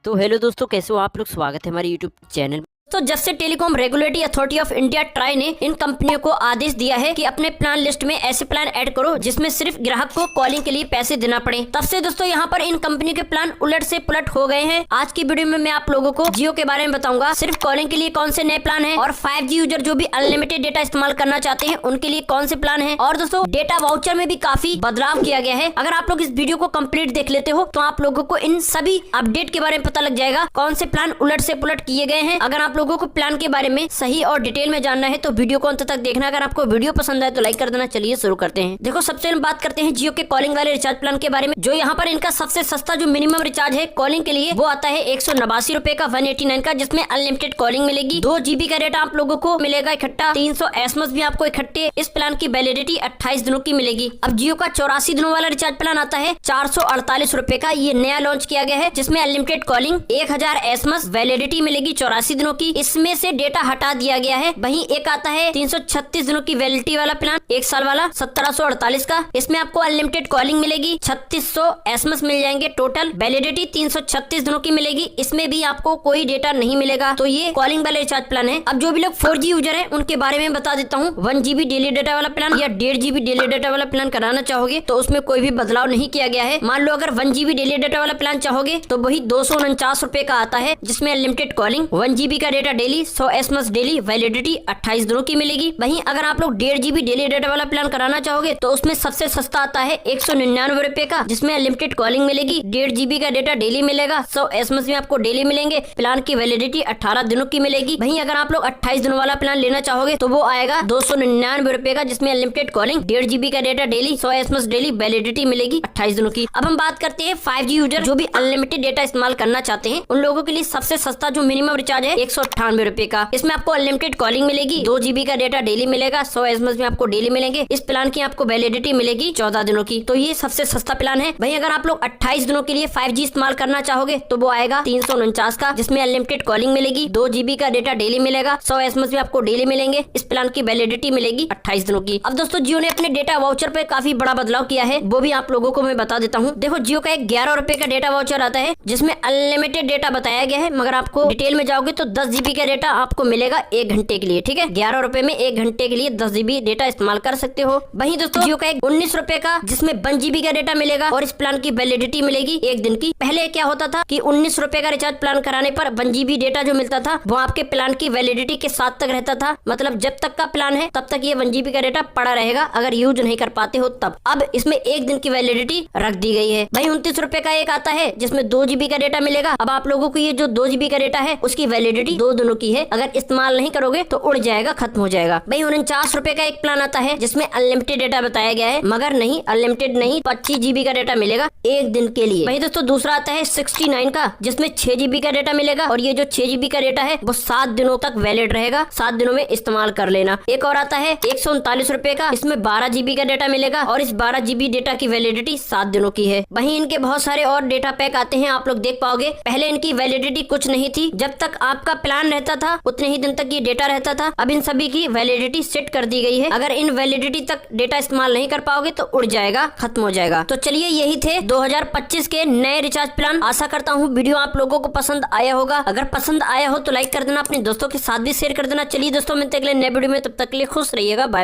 तो हेलो दोस्तों, कैसे हो आप लोग। स्वागत है हमारे यूट्यूब चैनल। तो जब से telecom regulatory authority of India try ने इन कंपनियों को आदेश दिया है कि अपने प्लान लिस्ट में ऐसे प्लान ऐड करो जिसमें सिर्फ ग्राहक को कॉलिंग के लिए पैसे देना पड़े, तब से दोस्तों यहाँ पर इन कंपनियों के प्लान उलट से पुलट हो गए हैं। आज की वीडियो में मैं आप लोगों को जियो के बारे में बताऊंगा, सिर्फ कॉलिंग के लिए कौन से नए प्लान है, और 5G यूजर जो भी अनलिमिटेड डेटा इस्तेमाल करना चाहते हैं उनके लिए कौन से प्लान है। और दोस्तों डेटा वाउचर में भी काफी बदलाव किया गया है। अगर आप लोग इस वीडियो को कंप्लीट देख लेते हो तो आप लोगों को इन सभी अपडेट के बारे में पता लग जाएगा, कौन से प्लान उलट से पुलट किए गए हैं। अगर आप लोगों को प्लान के बारे में सही और डिटेल में जानना है तो वीडियो को अंत तक देखना। अगर आपको वीडियो पसंद आए तो लाइक कर देना। चलिए शुरू करते हैं। देखो, सबसे हम बात करते हैं जियो के कॉलिंग वाले रिचार्ज प्लान के बारे में। जो यहाँ पर इनका सबसे सस्ता जो मिनिमम रिचार्ज है कॉलिंग के लिए वो आता है 189 रुपए का 189 का, जिसमें अनलिमिटेड कॉलिंग मिलेगी। 2 GB का डेटा आप लोगों को मिलेगा इकट्ठा, 300 SMS भी आपको इकट्ठे। इस प्लान की वैलिडिटी 28 दिनों की मिलेगी। अब जियो का 84 दिनों वाला रिचार्ज प्लान आता है 448 रुपए का। ये नया लॉन्च किया गया है, जिसमें अनलिमिटेड कॉलिंग 1000 SMS वैलिडिटी मिलेगी 84 दिनों की। इसमें से डेटा हटा दिया गया है। वहीं एक आता है 336 दिनों की वैलिडिटी वाला प्लान, 1 साल वाला 1748 का। इसमें आपको अनलिमिटेड कॉलिंग मिलेगी, 3600 SMS मिल जाएंगे टोटल। वैलिडिटी 336 दिनों की मिलेगी। इसमें भी आपको कोई डेटा नहीं मिलेगा। तो ये कॉलिंग वाले रिचार्ज प्लान है। अब जो भी लोग 4G यूजर है उनके बारे में बता देता हूँ। 1 GB डेली डेटा वाला प्लान या 1.5 GB डेली डेटा वाला प्लान कराना चाहोगे तो उसमें कोई भी बदलाव नहीं किया गया है। मान लो अगर 1 GB डेली डेटा वाला प्लान चाहोगे तो वही 249 रुपए का आता है, जिसमें अनलिमिटेड कॉलिंग, 1 GB का data daily, 100 SMS daily, validity 28 दिनों की मिलेगी। वहीं अगर आप लोग 1.5 GB डेली डेटा वाला प्लान कराना चाहोगे तो उसमें सबसे सस्ता आता है 199 रुपए का, जिसमें अनलिमिटेड कॉलिंग मिलेगी, 1.5 GB का डेटा डेली मिलेगा, 100 SMS भी आपको डेली मिलेंगे। प्लान की वैलिडिटी 18 दिनों की मिलेगी। वहीं अगर आप लोग 28 दिनों वाला प्लान लेना चाहोगे तो वो आएगा 299 रुपए का, जिसमें अनलिमिटेड कॉलिंग, 1.5 GB का data daily, 100 SMS daily, validity मिलेगी 28 दिनों की। अब हम बात करते हैं 5G यूजर जो भी अनलिमिटेड डेटा इस्तेमाल करना चाहते हैं उन लोगों के लिए सबसे सस्ता जो मिनिमम रिचार्ज है 198 रुपए का। इसमें आपको अनलिमिटेड कॉलिंग मिलेगी, 2 GB का डेटा डेली मिलेगा, 100 SMS भी आपको डेली मिलेंगे। इस प्लान की आपको वैलिडिटी मिलेगी 14 दिनों की। तो ये सबसे सस्ता प्लान है। वहीं अगर आप लोग 28 दिनों के लिए 5G इस्तेमाल करना चाहोगे तो वो आएगा 349 का, जिसमें अनलिमिटेड कॉलिंग मिलेगी, 2 GB का डेटा डेली मिलेगा, 100 SMS भी आपको डेली मिलेंगे। इस प्लान की वैलिडिटी मिलेगी 28 दिनों की। अब दोस्तों जियो ने अपने डेटा वाउचर पे काफी बड़ा बदलाव किया है, वो भी आप लोगों को मैं बता देता हूँ। देखो, जियो का एक 11 रुपए का डेटा वाउचर आता है जिसमें अनलिमिटेड डेटा बताया गया है, मगर आपको डिटेल में जाओगे तो 10 GB का डेटा आपको मिलेगा 1 घंटे के लिए। ठीक है, 11 रुपए में 1 घंटे के लिए 10 GB डेटा इस्तेमाल कर सकते हो। वहीं दोस्तों जियो का एक 19 रुपए का, जिसमें 1 GB का डेटा मिलेगा और इस प्लान की वैलिडिटी मिलेगी 1 दिन की। पहले क्या होता था कि 19 रुपए का रिचार्ज प्लान कराने पर 1 GB डेटा जो मिलता था वो आपके प्लान की वैलिडिटी के साथ तक रहता था। मतलब जब तक का प्लान है तब तक ये 1 GB का डेटा पड़ा रहेगा, अगर यूज नहीं कर पाते हो तब। अब इसमें 1 दिन की वैलिडिटी रख दी गई है। वहीं 29 रुपए का एक आता है जिसमें 2 GB का डेटा मिलेगा। अब आप लोगों को ये जो 2 GB का डेटा है उसकी वैलिडिटी 2 दिनों की है, अगर इस्तेमाल नहीं करोगे तो उड़ जाएगा, खत्म हो जाएगा। भाई 49 रुपए का एक प्लान आता है जिसमें अनलिमिटेड डेटा बताया गया है, मगर नहीं, अनलिमिटेड नहीं, 25 GB का डेटा मिलेगा 1 दिन के लिए। वहीं दोस्तों दूसरा आता है 69 का, जिसमें 6 GB का डेटा मिलेगा और ये जो 6 GB का डेटा है वो 7 दिनों तक वैलिड रहेगा, 7 दिनों में इस्तेमाल कर लेना। एक और आता है 139 रुपए का, इसमें 12 GB का डेटा मिलेगा और इस 12 GB डेटा की वैलिडिटी 7 दिनों की है। वहीं इनके बहुत सारे और डेटा पैक आते हैं, आप लोग देख पाओगे। पहले इनकी वैलिडिटी कुछ नहीं थी, जब तक आपका प्लान रहता था उतने ही दिन तक ये डेटा रहता था। अब इन सभी की वैलिडिटी सेट कर दी गई है, अगर इन वैलिडिटी तक डेटा इस्तेमाल नहीं कर पाओगे तो उड़ जाएगा, खत्म हो जाएगा। तो चलिए यही थे 2025 के नए रिचार्ज प्लान। आशा करता हूँ वीडियो आप लोगों को पसंद आया होगा। अगर पसंद आया हो तो लाइक कर देना, अपने दोस्तों के साथ भी शेयर कर देना। चलिए दोस्तों, मिलते हैं अगले नए वीडियो में, तब तक के लिए खुश रहिएगा, बाय बाय।